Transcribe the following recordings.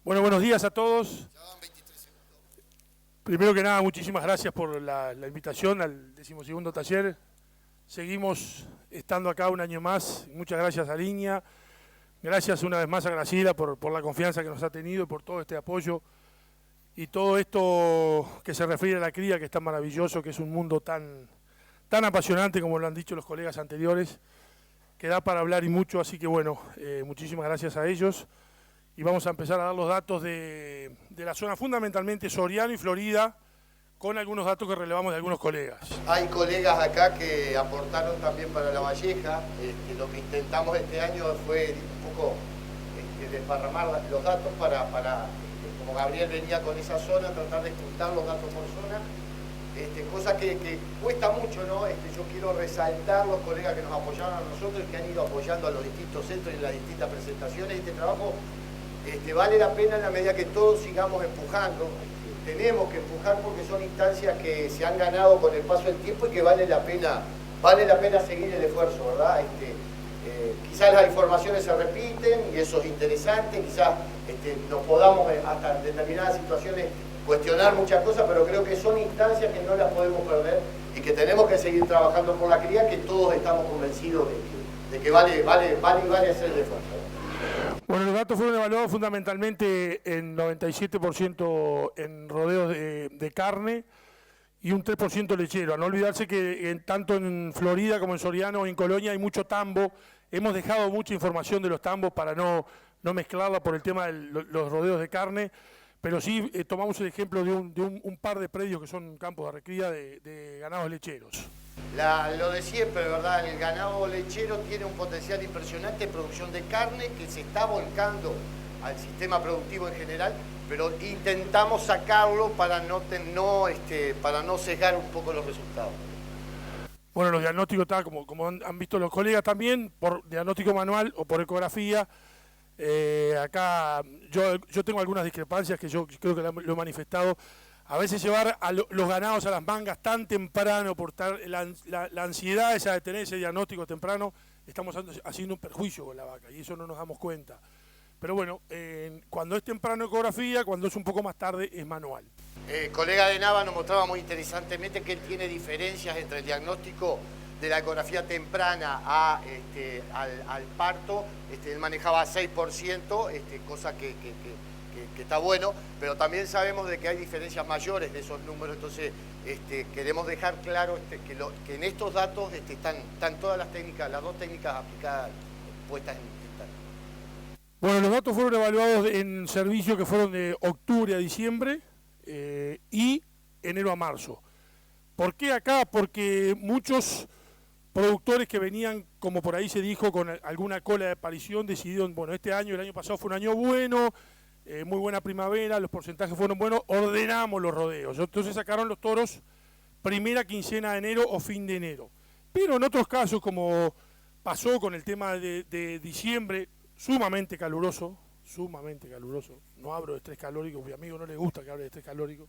Bueno, buenos días a todos. Primero que nada, muchísimas gracias por la invitación al 12º taller. Seguimos estando acá un año más. Muchas gracias a Liña. Gracias una vez más a Graciela por la confianza que nos ha tenido y por todo este apoyo. Y todo esto que se refiere a la cría, que es tan maravilloso, que es un mundo tan apasionante, como lo han dicho los colegas anteriores, que da para hablar y mucho. Así que bueno, muchísimas gracias a ellos. Y vamos a empezar a dar los datos de la zona, fundamentalmente Soriano y Florida, con algunos datos que relevamos de algunos colegas. Hay colegas acá que aportaron también para La Valleja. Lo que intentamos este año fue un poco desparramar los datos para como Gabriel venía con esa zona, tratar de juntar los datos por zona. Cosa que cuesta mucho, ¿no? Yo quiero resaltar los colegas que nos apoyaron a nosotros y que han ido apoyando a los distintos centros en las distintas presentaciones. Este trabajo vale la pena en la medida que todos sigamos empujando. Tenemos que empujar porque son instancias que se han ganado con el paso del tiempo y que vale la pena seguir el esfuerzo, ¿verdad? Quizás las informaciones se repiten y eso es interesante, quizás nos podamos hasta en determinadas situaciones cuestionar muchas cosas, pero creo que son instancias que no las podemos perder y que tenemos que seguir trabajando por la cría, que todos estamos convencidos de que vale hacer el esfuerzo. Bueno, los datos fueron evaluados fundamentalmente en 97% en rodeos de carne y un 3% lechero. A no olvidarse que tanto en Florida como en Soriano y en Colonia hay mucho tambo. Hemos dejado mucha información de los tambos para no mezclarla por el tema de los rodeos de carne, pero sí tomamos el ejemplo de un par de predios que son campos de recría de ganados lecheros. Lo de siempre, ¿verdad? El ganado lechero tiene un potencial impresionante de producción de carne que se está volcando al sistema productivo en general, pero intentamos sacarlo para no sesgar un poco los resultados. Bueno, los diagnósticos, como han visto los colegas también, por diagnóstico manual o por ecografía. Acá yo tengo algunas discrepancias que yo creo que lo he manifestado. A veces llevar a los ganados a las mangas tan temprano, por la ansiedad esa de tener ese diagnóstico temprano, estamos haciendo un perjuicio con la vaca y eso no nos damos cuenta. Pero bueno, cuando es temprano ecografía, cuando es un poco más tarde es manual. Colega de Nava nos mostraba muy interesantemente que él tiene diferencias entre el diagnóstico de la ecografía temprana al parto. Él manejaba 6%, cosa que está bueno, pero también sabemos de que hay diferencias mayores de esos números, entonces queremos dejar claro que en estos datos están todas las técnicas, las dos técnicas aplicadas, puestas en tal. Bueno, los datos fueron evaluados en servicios que fueron de octubre a diciembre y enero a marzo. ¿Por qué acá? Porque muchos productores que venían, como por ahí se dijo, con alguna cola de aparición, decidieron, bueno, el año pasado fue un año bueno, muy buena primavera, los porcentajes fueron buenos, ordenamos los rodeos. Entonces sacaron los toros primera quincena de enero o fin de enero. Pero en otros casos, como pasó con el tema de diciembre, sumamente caluroso, no hablo de estrés calórico, a mi amigo no le gusta que hable de estrés calórico,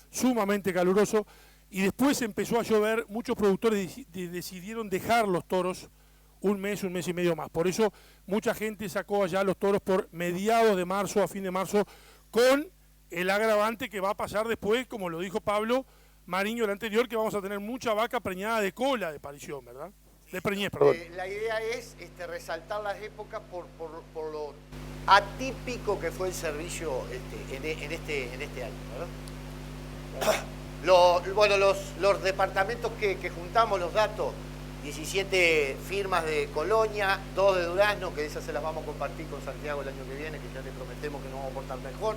sumamente caluroso, y después empezó a llover, muchos productores decidieron dejar los toros un mes y medio más. Por eso mucha gente sacó allá los toros por mediados de marzo, a fin de marzo, con el agravante que va a pasar después, como lo dijo Pablo Mariño el anterior, que vamos a tener mucha vaca preñada de cola de parición, ¿verdad? De preñez, perdón. La idea es resaltar las épocas por lo atípico que fue el servicio en este año, ¿verdad? Los departamentos que juntamos los datos, 17 firmas de Colonia, 2 de Durazno, que esas se las vamos a compartir con Santiago el año que viene, que ya le prometemos que nos vamos a portar mejor,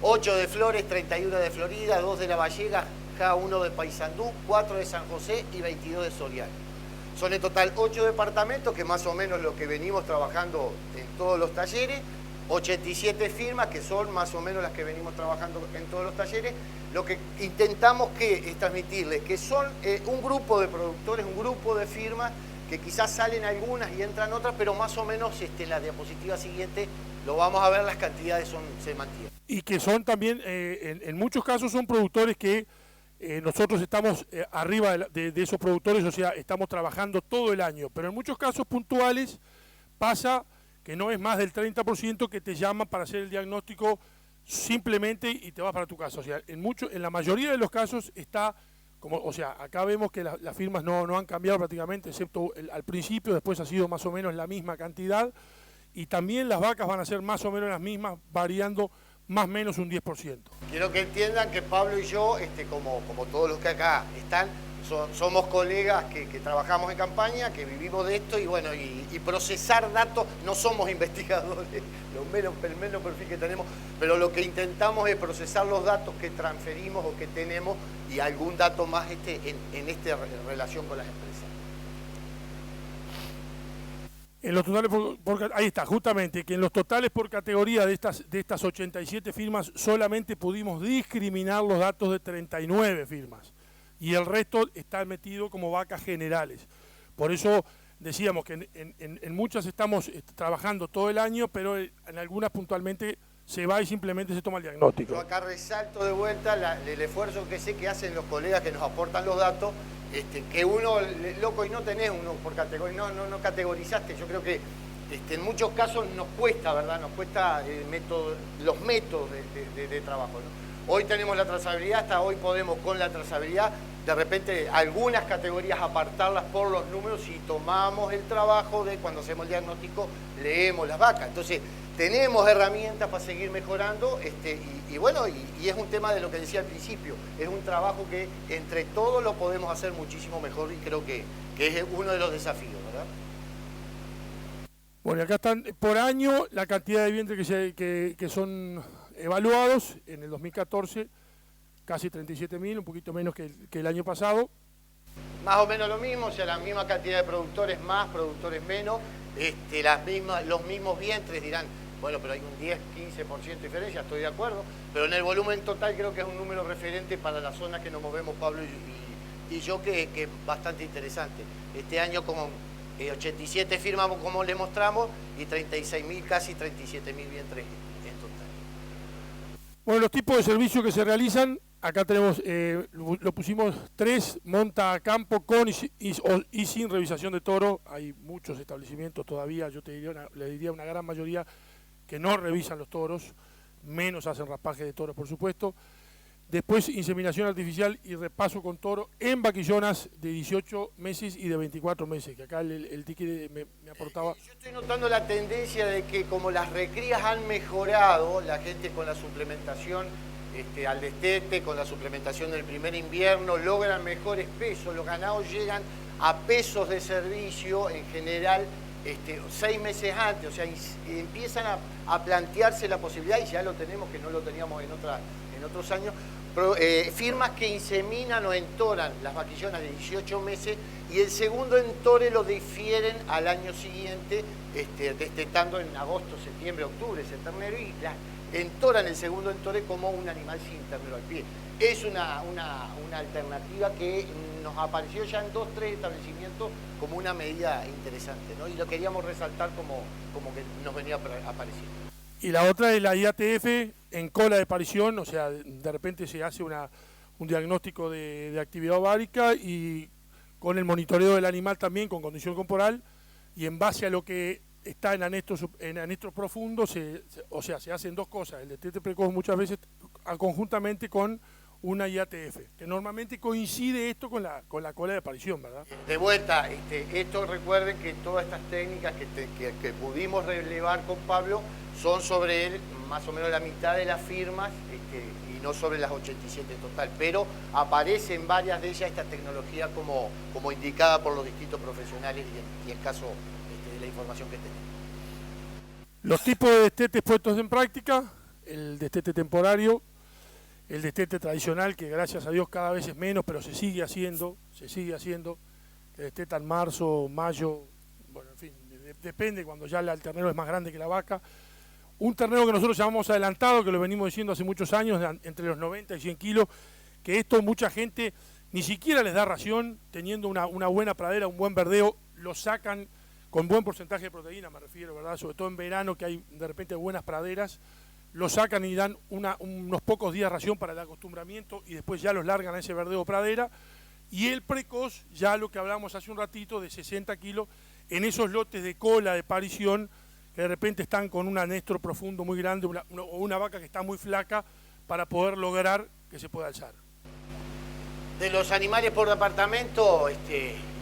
8 de Flores, 31 de Florida, 2 de La Valleja, cada uno de Paysandú, 4 de San José y 22 de Soriano. Son en total 8 departamentos, que más o menos lo que venimos trabajando en todos los talleres, 87 firmas, que son más o menos las que venimos trabajando en todos los talleres. Lo que intentamos es transmitirles que son un grupo de productores, un grupo de firmas, que quizás salen algunas y entran otras, pero más o menos en la diapositiva siguiente lo vamos a ver, las cantidades se mantienen. Y que son también, en muchos casos son productores que nosotros estamos arriba de esos productores, o sea, estamos trabajando todo el año, pero en muchos casos puntuales pasa que no es más del 30% que te llaman para hacer el diagnóstico simplemente y te vas para tu casa. O sea, en la mayoría de los casos está, o sea, acá vemos que las firmas no han cambiado prácticamente, excepto al principio, después ha sido más o menos la misma cantidad, y también las vacas van a ser más o menos las mismas, variando más o menos un 10%. Quiero que entiendan que Pablo y yo, como todos los que acá están, somos colegas que trabajamos en campaña, que vivimos de esto y bueno, y procesar datos, no somos investigadores, el menos perfil que tenemos, pero lo que intentamos es procesar los datos que transferimos o que tenemos y algún dato más en esta relación con las empresas. En los totales ahí está, justamente, que en los totales por categoría de estas 87 firmas solamente pudimos discriminar los datos de 39 firmas. Y el resto está metido como vacas generales. Por eso decíamos que en muchas estamos trabajando todo el año, pero en algunas puntualmente se va y simplemente se toma el diagnóstico. Yo acá resalto de vuelta el esfuerzo que sé que hacen los colegas que nos aportan los datos, que uno, loco, y no tenés uno por categoría, no categorizaste. Yo creo que en muchos casos nos cuesta, ¿verdad? Nos cuesta los métodos de trabajo, ¿no? Hoy tenemos la trazabilidad, hasta hoy podemos con la trazabilidad, de repente algunas categorías apartarlas por los números y tomamos el trabajo de cuando hacemos el diagnóstico, leemos las vacas. Entonces, tenemos herramientas para seguir mejorando y bueno, y es un tema de lo que decía al principio, es un trabajo que entre todos lo podemos hacer muchísimo mejor y creo que es uno de los desafíos, ¿verdad? Bueno, acá están por año la cantidad de vientres que son evaluados en el 2014, casi 37.000, un poquito menos que el año pasado. Más o menos lo mismo, o sea, la misma cantidad de productores más, productores menos, los mismos vientres dirán, bueno, pero hay un 10-15% de diferencia, estoy de acuerdo, pero en el volumen total creo que es un número referente para la zona que nos movemos Pablo y yo, que es bastante interesante. Este año como 87 firmas como le mostramos y 36.000, casi 37.000 vientres en total. Bueno, los tipos de servicios que se realizan, acá tenemos, lo pusimos 3, monta a campo con y sin revisación de toro. Hay muchos establecimientos todavía, yo le diría una gran mayoría, que no revisan los toros, menos hacen raspaje de toros, por supuesto. Después, inseminación artificial y repaso con toro en vaquillonas de 18 meses y de 24 meses, que acá el Tiki me aportaba. Yo estoy notando la tendencia de que como las recrías han mejorado, la gente con la suplementación al destete, con la suplementación del primer invierno, logran mejores pesos, los ganados llegan a pesos de servicio en general 6 meses antes, o sea, empiezan a plantearse la posibilidad, y ya lo tenemos, que no lo teníamos en otros años, firmas que inseminan o entoran las vaquillonas de 18 meses y el segundo entore lo difieren al año siguiente, destetando en agosto, septiembre, octubre ese ternero y entoran el segundo entore como un animal sin ternero al pie. Es una alternativa que nos apareció ya en 2-3 establecimientos como una medida interesante, ¿no? Y lo queríamos resaltar como que nos venía apareciendo. Y la otra es la IATF en cola de parición, o sea, de repente se hace un diagnóstico de actividad ovárica y con el monitoreo del animal también, con condición corporal, y en base a lo que está en anestros profundos, se hacen dos cosas, el destete precoz muchas veces conjuntamente con una IATF, que normalmente coincide esto con la cola de aparición, ¿verdad? De vuelta, esto recuerden que todas estas técnicas que pudimos relevar con Pablo son sobre él, más o menos la mitad de las firmas y no sobre las 87 en total, pero aparecen varias de ellas esta tecnología como indicada por los distintos profesionales y en caso de la información que tenemos. Los tipos de destetes puestos en práctica, el destete temporario, el destete tradicional, que gracias a Dios cada vez es menos, pero se sigue haciendo, que desteta en marzo, mayo, bueno, en fin, depende cuando ya el ternero es más grande que la vaca. Un ternero que nosotros llamamos adelantado, que lo venimos diciendo hace muchos años, entre los 90 y 100 kilos, que esto mucha gente ni siquiera les da ración, teniendo una buena pradera, un buen verdeo, lo sacan con buen porcentaje de proteína, me refiero, ¿verdad? Sobre todo en verano, que hay de repente buenas praderas, lo sacan y dan unos pocos días de ración para el acostumbramiento y después ya los largan a ese verdeo o pradera. Y el precoz, ya lo que hablamos hace un ratito, de 60 kilos, en esos lotes de cola de parición, que de repente están con un anestro profundo muy grande o una vaca que está muy flaca para poder lograr que se pueda alzar. De los animales por departamento,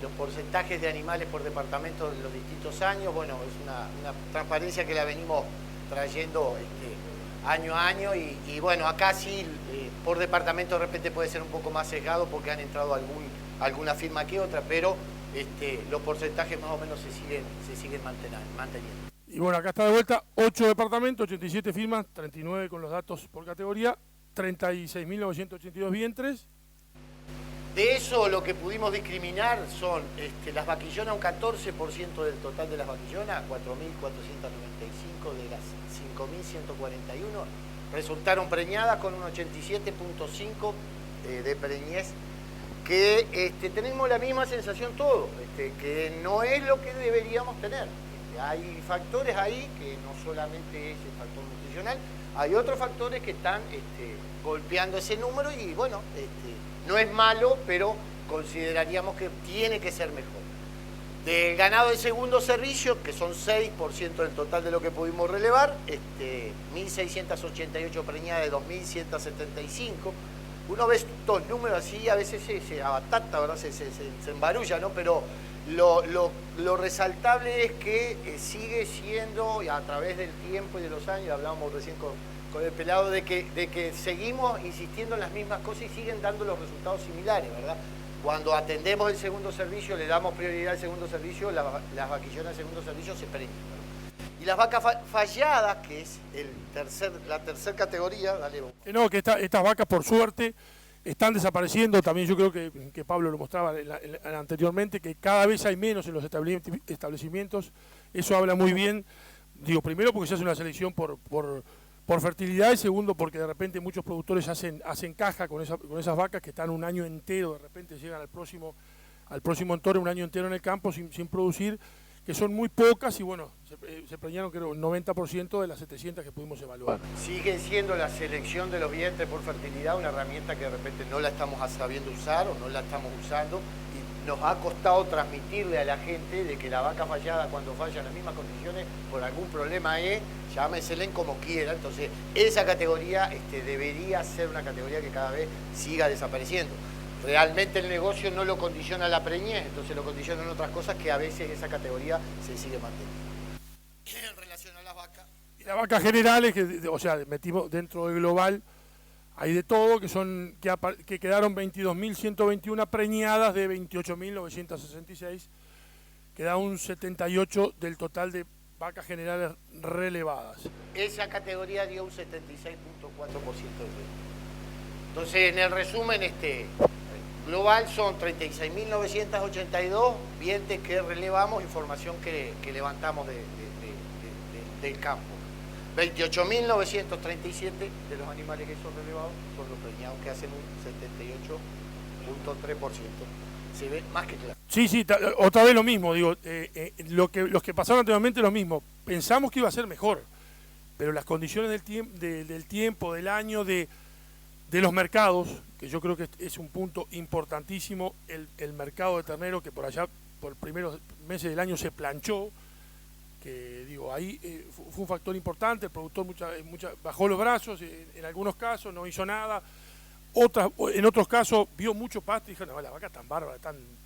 los porcentajes de animales por departamento de los distintos años, bueno, es una transparencia que la venimos trayendo año a año y bueno, acá sí, por departamento de repente puede ser un poco más sesgado porque han entrado alguna firma que otra, pero los porcentajes más o menos se siguen manteniendo. Y bueno, acá está de vuelta 8 departamentos, 87 firmas, 39 con los datos por categoría, 36.982 vientres. De eso lo que pudimos discriminar son las vaquillonas, un 14% del total de las vaquillonas, 4.495 de las 5.141, resultaron preñadas con un 87.5 de preñez, que tenemos la misma sensación todos, que no es lo que deberíamos tener. Hay factores ahí que no solamente es el factor nutricional, hay otros factores que están golpeando ese número y bueno, no es malo, pero consideraríamos que tiene que ser mejor. Del ganado de segundo servicio, que son 6% del total de lo que pudimos relevar, 1.688 preñadas de 2.175. Uno ve estos números así, a veces se abatata, ¿verdad? Se embarulla, ¿no? Pero lo resaltable es que sigue siendo, y a través del tiempo y de los años, hablábamos recién con el pelado, de que seguimos insistiendo en las mismas cosas y siguen dando los resultados similares, ¿verdad? Cuando atendemos el segundo servicio, le damos prioridad al segundo servicio, las vaquillonas del segundo servicio se preñan, ¿verdad? Y las vacas falladas, que es la tercera categoría, dale vos. No, que estas vacas, por suerte, están desapareciendo. También yo creo que Pablo lo mostraba anteriormente, que cada vez hay menos en los establecimientos. Eso habla muy bien, digo, primero porque se hace una selección por fertilidad y segundo porque de repente muchos productores hacen caja con esas vacas que están un año entero, de repente llegan al próximo entore, un año entero en el campo sin producir, que son muy pocas y bueno, se preñaron creo el 90% de las 700 que pudimos evaluar. Sigue siendo la selección de los vientres por fertilidad una herramienta que de repente no la estamos sabiendo usar o no la estamos usando y nos ha costado transmitirle a la gente de que la vaca fallada, cuando falla en las mismas condiciones, por algún problema llámesele como quiera. Entonces esa categoría debería ser una categoría que cada vez siga desapareciendo. Realmente el negocio no lo condiciona la preñez, entonces lo condicionan otras cosas que a veces esa categoría se sigue manteniendo. En relación a las vacas. Y las vacas generales, o sea, metimos dentro del global, hay de todo, que quedaron 22.121 preñadas de 28.966, que da un 78% del total de vacas generales relevadas. Esa categoría dio un 76.4% de Entonces, en el resumen, global son 36.982 vientres que relevamos, información que levantamos del campo. 28.937 de los animales que son relevados son los preñados, que hacen un 78.3%. Se ve más que claro. Sí, otra vez lo mismo, digo, los que pasaron anteriormente lo mismo. Pensamos que iba a ser mejor, pero las condiciones del tiempo, del año, de los mercados, que yo creo que es un punto importantísimo, el mercado de ternero que por allá, por primeros meses del año se planchó, que digo, ahí fue un factor importante, el productor bajó los brazos, en algunos casos no hizo nada, en otros casos vio mucho pasto y dijo, no, las vacas están bárbaras,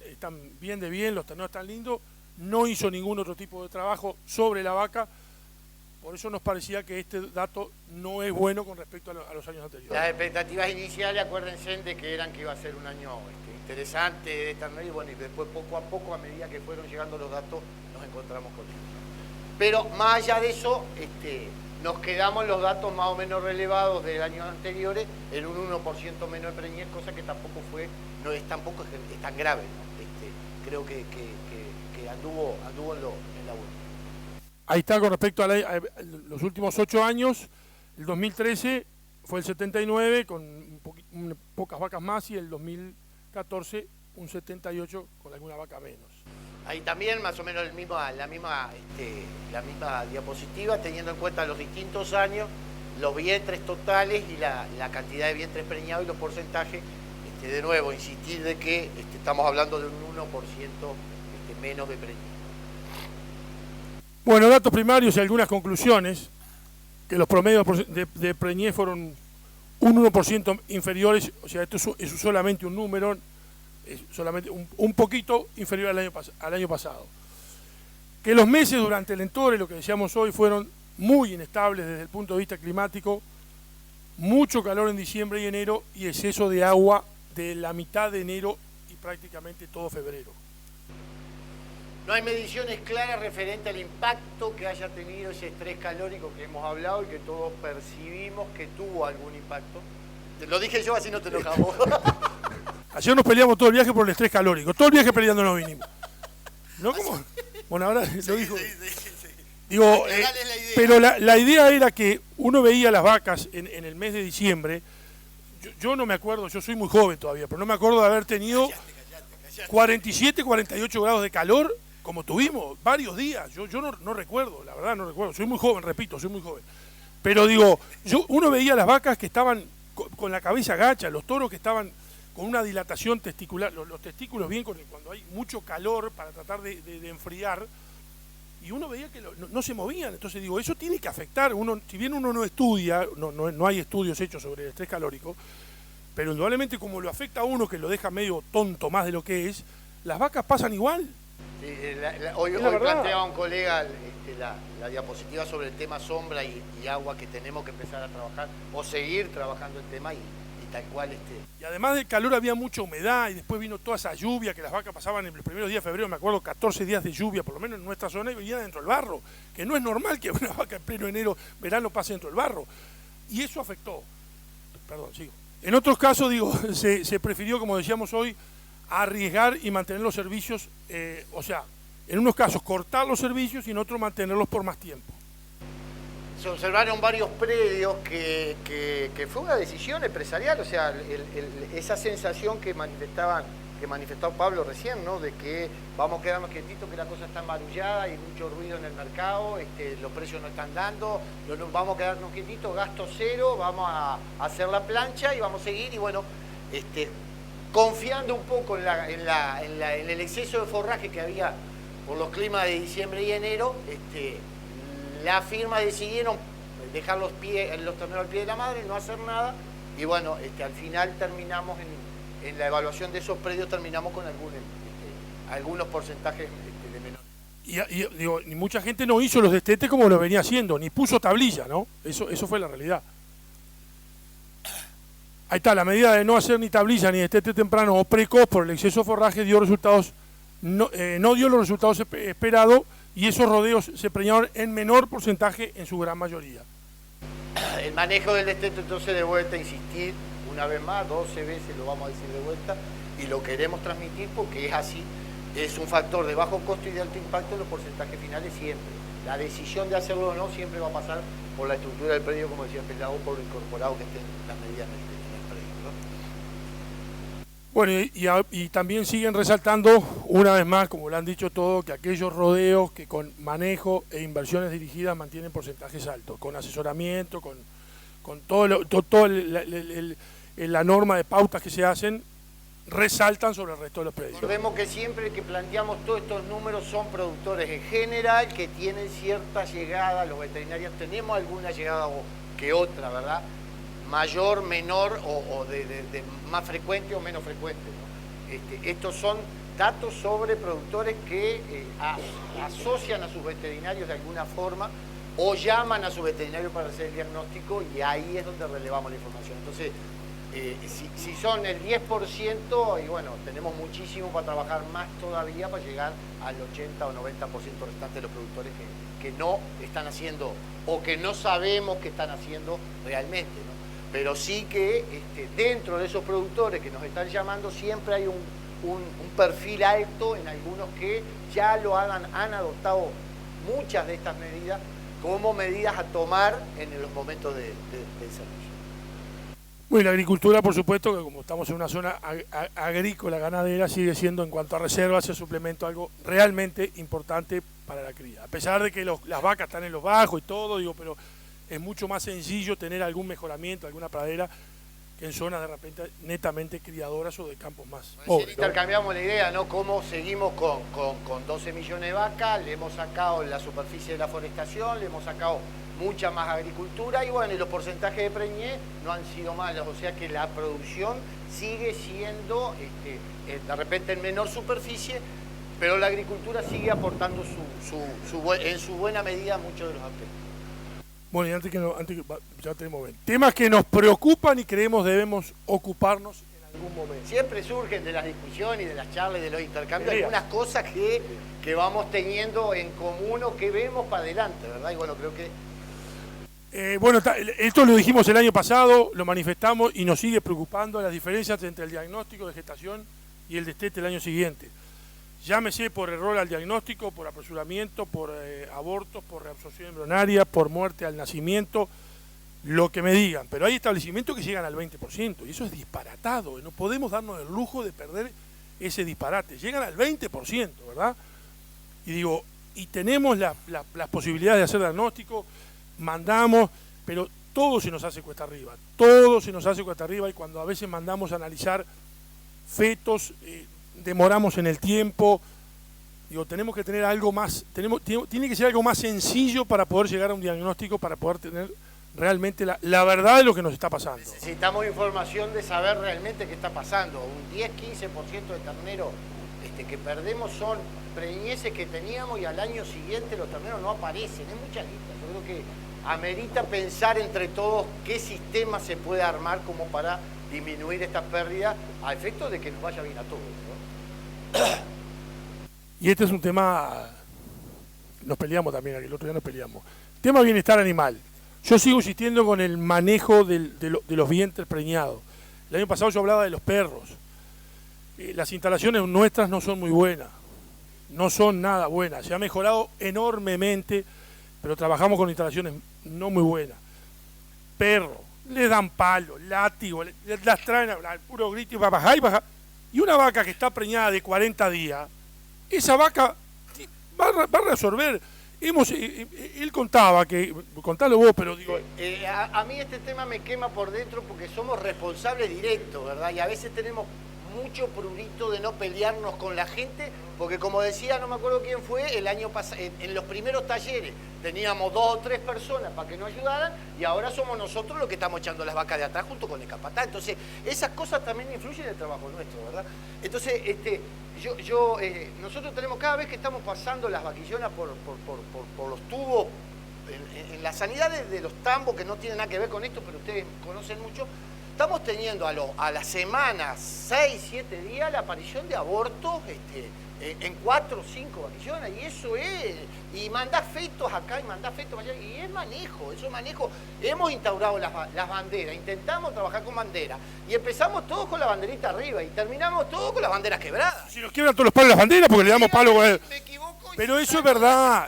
están bien de bien, los terneros están lindos, no hizo ningún otro tipo de trabajo sobre la vaca. Por eso nos parecía que este dato no es bueno con respecto a los años anteriores. Las expectativas iniciales, acuérdense de que eran que iba a ser un año interesante de ternero y bueno, y después poco a poco, a medida que fueron llegando los datos, nos encontramos con ellos. Pero más allá de eso, nos quedamos los datos más o menos relevados de años anteriores en un 1% menos de preñez, cosa que tampoco es tan grave, ¿no? Creo que anduvo en la buena. Ahí está con respecto a los últimos 8 años, el 2013 fue el 79 con pocas vacas más y el 2014 un 78 con alguna vaca menos. Ahí también más o menos la misma diapositiva, teniendo en cuenta los distintos años, los vientres totales y la cantidad de vientres preñados y los porcentajes. De nuevo, insistir de que estamos hablando de un 1% menos de preñez. Bueno, datos primarios y algunas conclusiones, que los promedios de preñez fueron un 1% inferiores, o sea, esto es solamente un número, es solamente un poquito inferior al año pasado. Que los meses durante el Entore, lo que decíamos hoy, fueron muy inestables desde el punto de vista climático, mucho calor en diciembre y enero y exceso de agua de la mitad de enero y prácticamente todo febrero. No hay mediciones claras referente al impacto que haya tenido ese estrés calórico que hemos hablado y que todos percibimos que tuvo algún impacto. Te lo dije yo, así no te lo acabo. Ayer nos peleamos todo el viaje por el estrés calórico, todo el viaje peleando nos vinimos. ¿No? ¿Cómo? Bueno, ahora lo dijo. Sí. Digo, pero la idea era que uno veía las vacas en el mes de diciembre. Yo no me acuerdo, yo soy muy joven todavía, pero no me acuerdo de haber tenido 47, 48 grados de calor como tuvimos varios días. Yo no recuerdo, la verdad no recuerdo. Soy muy joven, repito, soy muy joven. Pero digo, uno veía las vacas que estaban con la cabeza gacha, los toros que estaban con una dilatación testicular, los testículos bien cuando hay mucho calor para tratar de enfriar, y uno veía que no se movían. Entonces digo, eso tiene que afectar. Si bien uno no estudia, no hay estudios hechos sobre el estrés calórico, pero indudablemente como lo afecta a uno, que lo deja medio tonto más de lo que es, las vacas pasan igual. Sí, hoy planteaba un colega la diapositiva sobre el tema sombra y agua, que tenemos que empezar a trabajar o seguir trabajando el tema y tal cual. Y además del calor había mucha humedad y después vino toda esa lluvia que las vacas pasaban en los primeros días de febrero, me acuerdo 14 días de lluvia, por lo menos en nuestra zona, y venían dentro del barro, que no es normal que una vaca en pleno enero, verano pase dentro del barro. Y eso afectó. Perdón, sigo. En otros casos, digo, se prefirió, como decíamos hoy, arriesgar y mantener los servicios, o sea, en unos casos cortar los servicios y en otros mantenerlos por más tiempo. Se observaron varios predios que fue una decisión empresarial, o sea, esa sensación que manifestó Pablo recién, ¿no? De que vamos a quedarnos quietitos, que la cosa está embarullada, hay mucho ruido en el mercado, los precios no están dando, vamos a quedarnos quietitos, gasto cero, vamos a hacer la plancha y vamos a seguir, y bueno, confiando un poco en el exceso de forraje que había por los climas de diciembre y enero, las firmas decidieron dejar los terneros al pie de la madre, no hacer nada, y bueno, al final terminamos en la evaluación de esos predios, terminamos con algunos porcentajes de menor. Digo, ni mucha gente no hizo los destetes como lo venía haciendo, ni puso tablilla, ¿no? Eso fue la realidad. Ahí está, la medida de no hacer ni tablilla ni destete temprano o precoz por el exceso de forraje dio resultados, no dio los resultados esperados, y esos rodeos se preñaron en menor porcentaje en su gran mayoría. El manejo del destete, entonces, de vuelta, insistir una vez más, 12 veces lo vamos a decir de vuelta, y lo queremos transmitir porque es así, es un factor de bajo costo y de alto impacto en los porcentajes finales siempre. La decisión de hacerlo o no siempre va a pasar por la estructura del predio, como decía Pelao, por lo incorporado que estén las medidas en el predio, ¿no? Bueno, y también siguen resaltando, una vez más, como lo han dicho todos, que aquellos rodeos que con manejo e inversiones dirigidas mantienen porcentajes altos, con asesoramiento, con todo la norma de pautas que se hacen, resaltan sobre el resto de los predios. Recordemos que siempre que planteamos todos estos números son productores en general que tienen cierta llegada, los veterinarios tenemos alguna llegada que otra, ¿verdad? Mayor, menor o de más frecuente o menos frecuente, ¿no? Estos son datos sobre productores que asocian a sus veterinarios de alguna forma o llaman a su veterinario para hacer el diagnóstico, y ahí es donde relevamos la información. Entonces, si son el 10%, y bueno, tenemos muchísimo para trabajar más todavía para llegar al 80 o 90% restante de los productores que no están haciendo o que no sabemos que están haciendo realmente, ¿no? Pero sí que dentro de esos productores que nos están llamando siempre hay un perfil alto en algunos que ya han adoptado muchas de estas medidas como medidas a tomar en los momentos del servicio. Bueno, la agricultura, por supuesto, que como estamos en una zona agrícola, ganadera, sigue siendo, en cuanto a reservas y suplemento, algo realmente importante para la cría. A pesar de que las vacas están en los bajos y todo, digo, pero es mucho más sencillo tener algún mejoramiento, alguna pradera, que en zonas de repente netamente criadoras o de campos más pobres. Intercambiamos la idea, ¿no? Cómo seguimos con 12 millones de vacas, le hemos sacado la superficie de la forestación, le hemos sacado mucha más agricultura y bueno, y los porcentajes de preñez no han sido malos, o sea que la producción sigue siendo de repente en menor superficie, pero la agricultura sigue aportando en su buena medida muchos de los aspectos. Bueno, y antes que ya tenemos temas que nos preocupan y creemos debemos ocuparnos en algún momento. Siempre surgen de las discusiones y de las charlas y de los intercambios algunas cosas que vamos teniendo en común o que vemos para adelante, ¿verdad? Y bueno, creo que... bueno, esto lo dijimos el año pasado, lo manifestamos y nos sigue preocupando las diferencias entre el diagnóstico de gestación y el destete el año siguiente. Llámese por error al diagnóstico, por apresuramiento, por abortos, por reabsorción embrionaria, por muerte al nacimiento, lo que me digan. Pero hay establecimientos que llegan al 20% y eso es disparatado. No podemos darnos el lujo de perder ese disparate. Llegan al 20%, ¿verdad? Y digo, y tenemos las posibilidades de hacer diagnóstico, mandamos, pero todo se nos hace cuesta arriba. Todo se nos hace cuesta arriba y cuando a veces mandamos a analizar fetos... demoramos en el tiempo, digo, tenemos que tener algo más, tiene que ser algo más sencillo para poder llegar a un diagnóstico, para poder tener realmente la verdad de lo que nos está pasando. Necesitamos información de saber realmente qué está pasando. Un 10-15% de terneros que perdemos son preñeces que teníamos y al año siguiente los terneros no aparecen, es mucha guita. Yo creo que amerita pensar entre todos qué sistema se puede armar como para disminuir esta pérdida a efecto de que nos vaya bien a todos, ¿no? Y este es un tema, nos peleamos también, el otro día nos peleamos. Tema bienestar animal. Yo sigo insistiendo con el manejo de los vientres preñados. El año pasado yo hablaba de los perros. Las instalaciones nuestras no son muy buenas, no son nada buenas. Se ha mejorado enormemente, pero trabajamos con instalaciones no muy buenas. Perros, les dan palo, látigo, las traen al puro grito y va a bajar y bajar. Y una vaca que está preñada de 40 días, esa vaca va a reabsorber. Él contaba, contalo vos, pero digo... a mí este tema me quema por dentro porque somos responsables directos, ¿verdad? Y a veces tenemos mucho prurito de no pelearnos con la gente, porque como decía, no me acuerdo quién fue, el año pasado, en los primeros talleres teníamos 2 o 3 personas para que nos ayudaran y ahora somos nosotros los que estamos echando las vacas de atrás junto con el capataz. Entonces, esas cosas también influyen en el trabajo nuestro, ¿verdad? Entonces, nosotros tenemos, cada vez que estamos pasando las vaquillonas por los tubos, en la sanidad de los tambos, que no tiene nada que ver con esto, pero ustedes conocen mucho, estamos teniendo a la semana, 6, 7 días, la aparición de abortos en 4 o 5 vaquillonas, y eso es, y mandás fetos acá y mandás fetos allá, y es manejo, eso es manejo. Hemos instaurado las banderas, intentamos trabajar con banderas, y empezamos todos con la banderita arriba, y terminamos todos con las banderas quebradas. Si nos quiebran todos los palos las banderas, porque le damos palo con él. Me equivoco. Pero eso es verdad,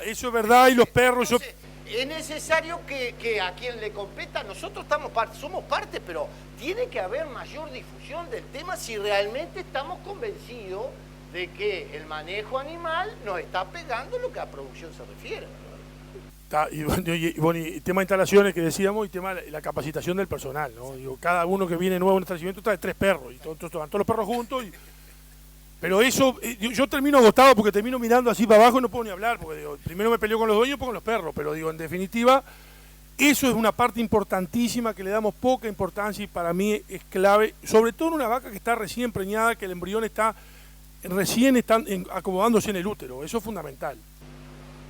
y los perros... Entonces, es necesario que a quien le competa, nosotros somos parte, pero tiene que haber mayor difusión del tema si realmente estamos convencidos de que el manejo animal nos está pegando lo que a producción se refiere, ¿verdad? Y bueno, y tema de instalaciones que decíamos, y tema de la capacitación del personal, ¿no? Digo, cada uno que viene nuevo en un establecimiento trae 3 perros, y todos los perros juntos, pero eso, yo termino agotado porque termino mirando así para abajo y no puedo ni hablar, porque digo, primero me peleo con los dueños y después con los perros, pero digo, en definitiva, eso es una parte importantísima que le damos poca importancia y para mí es clave, sobre todo en una vaca que está recién preñada, que el embrión está acomodándose en el útero, eso es fundamental.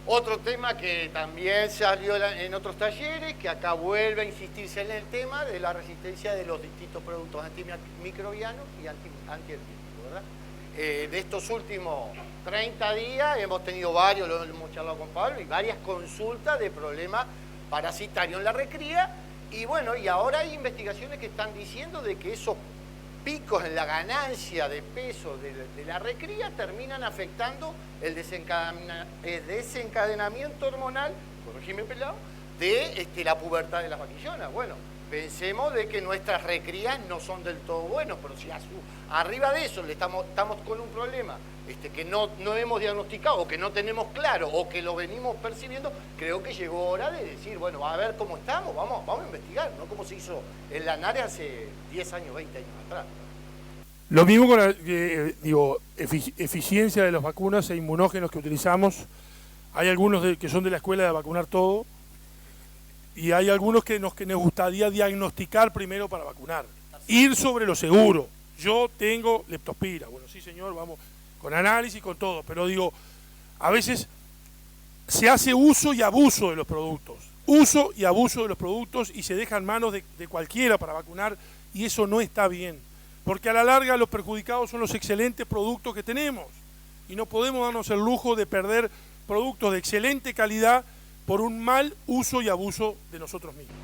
Otro tema que también salió en otros talleres, que acá vuelve a insistirse en el tema de la resistencia de los distintos productos antimicrobianos y antiherbióticos, ¿verdad? De estos últimos 30 días hemos tenido varios, lo hemos charlado con Pablo, y varias consultas de problemas parasitarios en la recría, y bueno, y ahora hay investigaciones que están diciendo de que esos picos en la ganancia de peso de la recría terminan afectando el desencadenamiento hormonal, corregime pelado, de la pubertad de las vaquillonas. Bueno, Pensemos de que nuestras recrías no son del todo buenos, pero si arriba de eso estamos con un problema que no hemos diagnosticado, o que no tenemos claro, o que lo venimos percibiendo, creo que llegó hora de decir, bueno, a ver cómo estamos, vamos a investigar, no como se hizo en la NARE hace 10 años, 20 años atrás. Lo mismo con la eficiencia de las vacunas e inmunógenos que utilizamos. Hay algunos que son de la escuela de vacunar todo, y hay algunos que nos gustaría diagnosticar primero para vacunar. Ir sobre lo seguro. Yo tengo leptospira. Bueno, sí señor, vamos con análisis, con todo. Pero digo, a veces se hace uso y abuso de los productos. Uso y abuso de los productos y se deja en manos de cualquiera para vacunar, y eso no está bien. Porque a la larga los perjudicados son los excelentes productos que tenemos. Y no podemos darnos el lujo de perder productos de excelente calidad por un mal uso y abuso de nosotros mismos.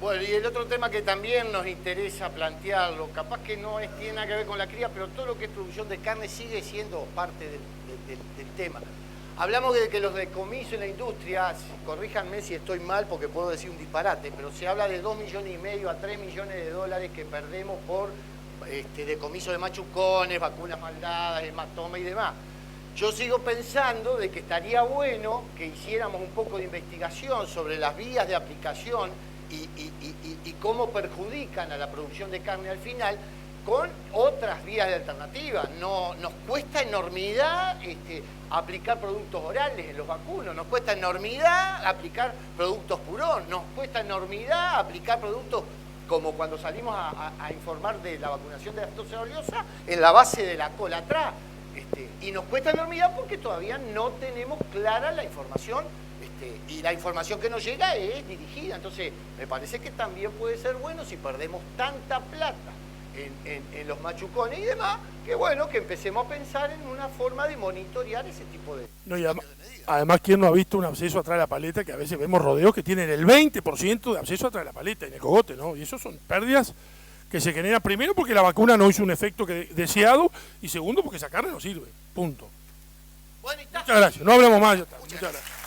Bueno, y el otro tema que también nos interesa plantearlo, capaz que no tiene nada que ver con la cría, pero todo lo que es producción de carne sigue siendo parte del tema. Hablamos de que los decomisos en la industria, corríjanme si estoy mal porque puedo decir un disparate, pero se habla de 2,5 millones a 3 millones de dólares que perdemos por decomiso de machucones, vacunas mal dadas, hematoma y demás. Yo sigo pensando de que estaría bueno que hiciéramos un poco de investigación sobre las vías de aplicación y cómo perjudican a la producción de carne al final con otras vías de alternativa. Nos cuesta enormidad aplicar productos orales en los vacunos, nos cuesta enormidad aplicar productos purón, nos cuesta enormidad aplicar productos como cuando salimos a informar de la vacunación de la toxoplasmosis en la base de la cola atrás. Y nos cuesta enormidad porque todavía no tenemos clara la información y la información que nos llega es dirigida. Entonces, me parece que también puede ser bueno si perdemos tanta plata en los machucones y demás, que bueno, que empecemos a pensar en una forma de monitorear ese tipo de... No, y además, ¿quién no ha visto un absceso atrás de la paleta? Que a veces vemos rodeos que tienen el 20% de absceso atrás de la paleta en el cogote, ¿no? Y eso son pérdidas que se generan primero porque la vacuna no hizo un efecto deseado, y segundo porque esa carne no sirve. Punto. Bueno, muchas gracias. No hablamos más, ya está. Muchas gracias.